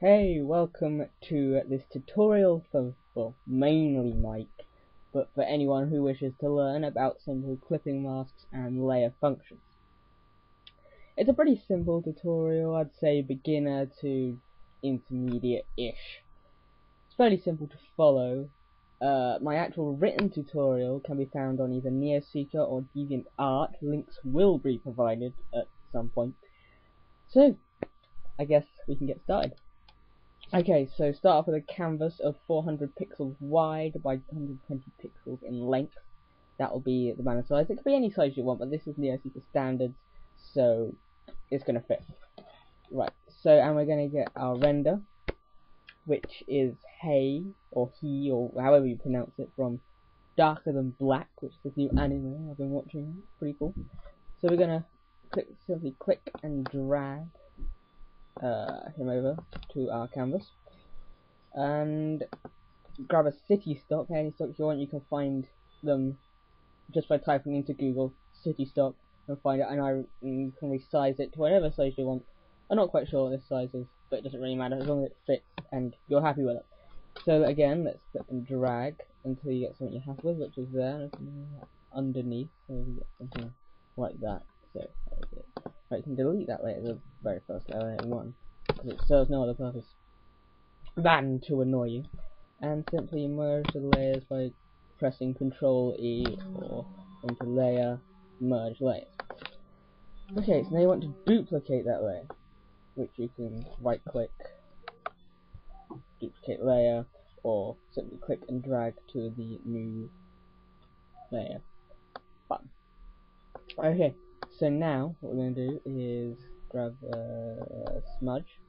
Hey, welcome to this tutorial for, well, mainly Mike, but for anyone who wishes to learn about simple clipping masks and layer functions. It's a pretty simple tutorial, I'd say beginner to intermediate-ish. It's fairly simple to follow. My actual written tutorial can be found on either NeoSeeker or DeviantArt. Links will be provided at some point. So, I guess we can get started. Okay, so start off with a canvas of 400 pixels wide by 120 pixels in length. That will be the banner size. It could be any size you want, but this is NeoSeeker standards, so it's going to fit. Right, so and we're going to get our render, which is Hey, or He, or however you pronounce it, from Darker Than Black, which is this new anime I've been watching. It's pretty cool. So we're going to simply click and drag him over to our canvas and grab a city stock. Any stock you want, you can find them just by typing into Google city stock and find it, and you can resize it to whatever size you want. I'm not quite sure what this size is, but it doesn't really matter as long as it fits and you're happy with it. So again, let's click and drag until you get something you're happy with, which is there underneath, so we get something like that. So there it is. Right, you can delete that layer, the very first layer one, because it serves no other purpose than to annoy you. And simply merge the layers by pressing Ctrl E or into layer, merge layers. Okay, so now you want to duplicate that layer, which you can right click, duplicate layer, or simply click and drag to the new layer button. Okay, so now what we're going to do is grab a smudge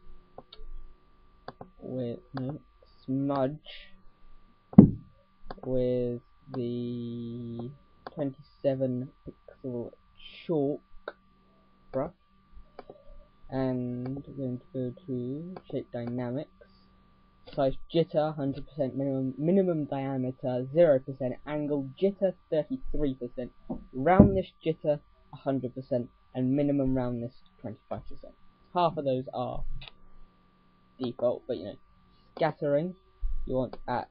with smudge with the 27 pixel chalk brush, and we're going to go to shape dynamics, size jitter 100%, minimum diameter 0%, angle jitter 33%, roundness jitter 100%, and minimum roundness 25%. Half of those are default, but you know, scattering you want at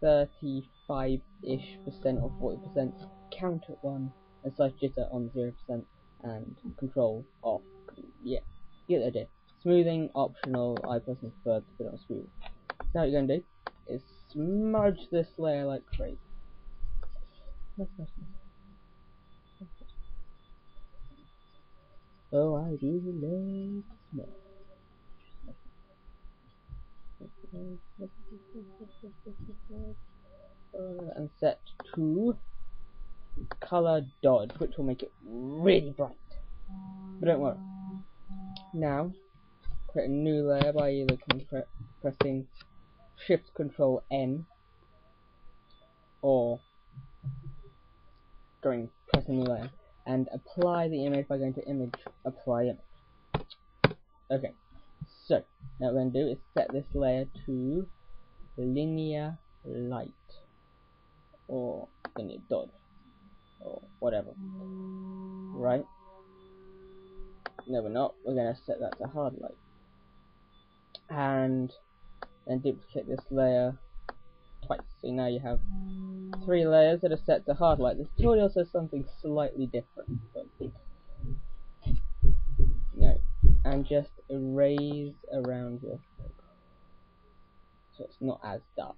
35-ish% or 40%, count at 1, and size jitter on 0%, and control off. Yeah, get the idea. Smoothing optional. I personally prefer to put it on smooth. Now what you're going to do is smudge this layer like crazy. Oh, I do love smudge. And set to color dodge, which will make it really bright. But don't worry. Now, create a new layer by either pressing Shift Control N or press a new layer, and apply the image by going to Image, Apply Image. Okay, so now what we're going to do is set this layer to linear light or linear dodge or whatever. Right? No, we're not. We're going to set that to hard light, and then duplicate this layer twice. So now you have 3 layers that are set to hard light. This tutorial says something slightly different, but no. And just erase around your stroke, so it's not as dark.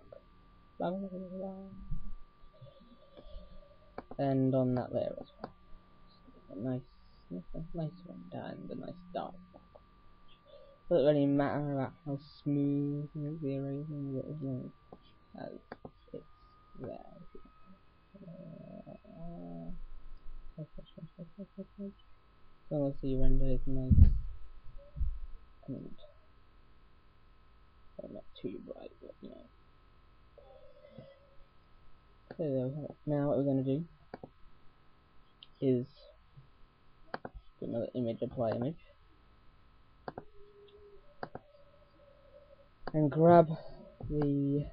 And on that layer as well. A nice one down, the nice dark background. Doesn't really matter about how smooth the erasing is, as long as it's there. As long as the render is nice and not too bright, but you know. So there we have it. Now what we're going to do is do another image, apply image, and grab the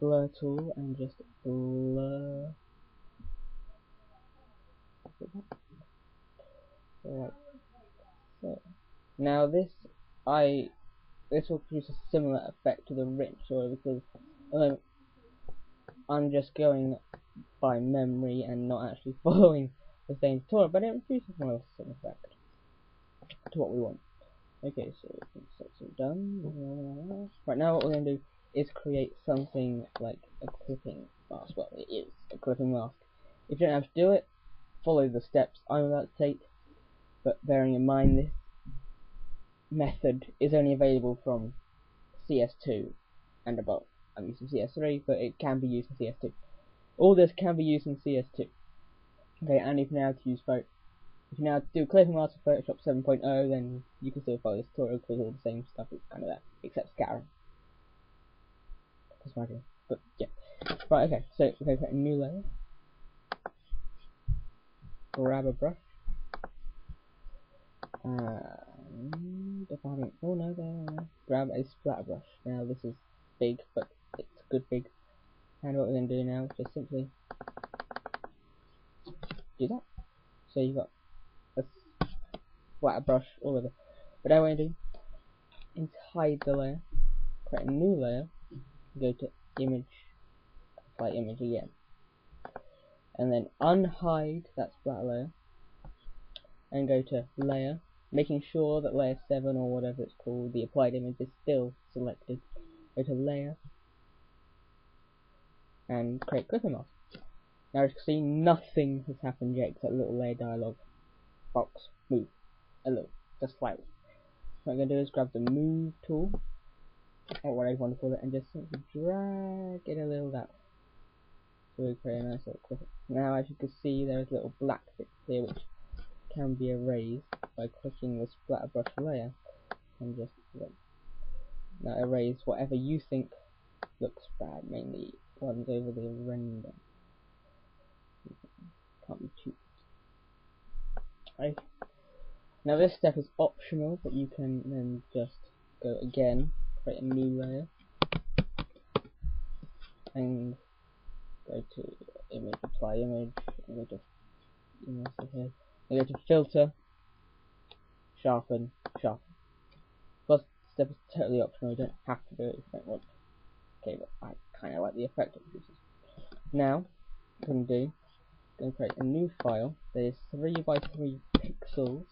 blur tool and just blur. Right. So now this, I this will produce a similar effect to the written tutorial, because I'm just going by memory and not actually following the same tutorial, but it produces more of a similar effect to what we want. Okay, so that's all done. Right now what we're going to do is create something like a clipping mask. Well, it is a clipping mask. If you don't have to do it, follow the steps I'm about to take, but bearing in mind this method is only available from CS2 and above. I'm using CS3, but it can be used in CS2. All this can be used in CS2. Okay, and if you know how to use if you now do clipping mask for Photoshop 7.0, then you can still follow this tutorial because all the same stuff is kind of there, except scattering. But yeah. Right, okay, so we're going to create a new layer. Grab a brush. Grab a splatter brush. Now this is big, but it's good big. And what we're going to do now is just simply do that. So you've got a splatter brush all over. But now what we're going to do is hide the layer, create a new layer, go to image, apply image again, and then unhide that splatter layer, and go to layer, making sure that layer 7 or whatever it's called, the applied image, is still selected. Go to layer and create clipping mask. Now as you can see, nothing has happened yet except a little layer dialog box move a little, just slightly. What I'm going to do is grab the move tool, or whatever you want to call it, and just simply drag it a little that way. So we create a nice little clip. Now as you can see, there's little black bits here which can be erased by clicking the splatter brush layer and just now erase whatever you think looks bad, mainly ones over the render. Can't be too. Right. Now this step is optional, but you can then just go again, create a new layer, and go to image, apply image, and go to and go to filter, sharpen, sharpen. Plus step is totally optional, you don't have to do it if you don't want to. Okay, but I kinda like the effect it produces. Now what I'm going to create a new file that is 3 by 3 pixels,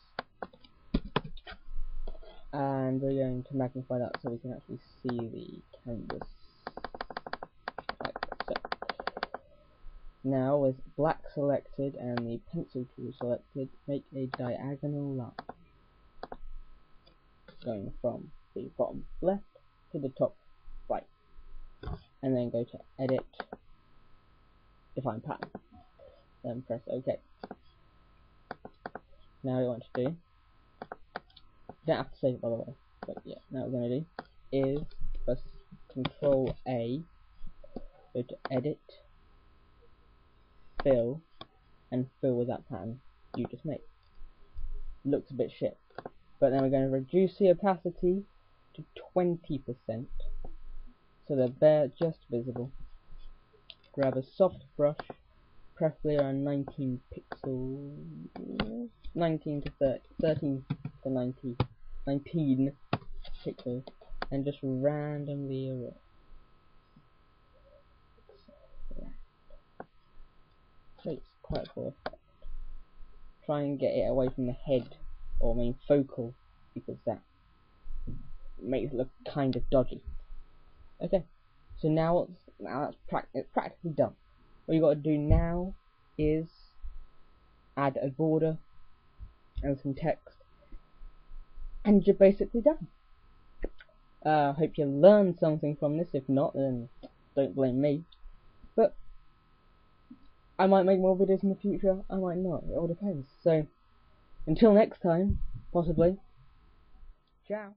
and we're going to magnify that so we can actually see the canvas like so. Now with black selected and the pencil tool selected, make a diagonal line going from the bottom left to the top right, and then go to edit, define pattern, then press OK. Now what we want to do, you don't have to save it by the way, but yeah, now what we're going to do is press Control A, go to edit, fill, and fill with that pattern you just made. Looks a bit shit, but then we're going to reduce the opacity to 20% so they're bare, just visible. Grab a soft brush, preferably around 19 pixels, 19 to 30, 13 to 19 pixels, and just randomly erase. Creates quite a cool effect. Try and get it away from the head or main focal, because that makes it look kind of dodgy. Okay, so now it's practically done. What you got to do now is add a border and some text, and you're basically done. Hope you learned something from this. If not, then don't blame me. But I might make more videos in the future, I might not, it all depends. So until next time, possibly, ciao.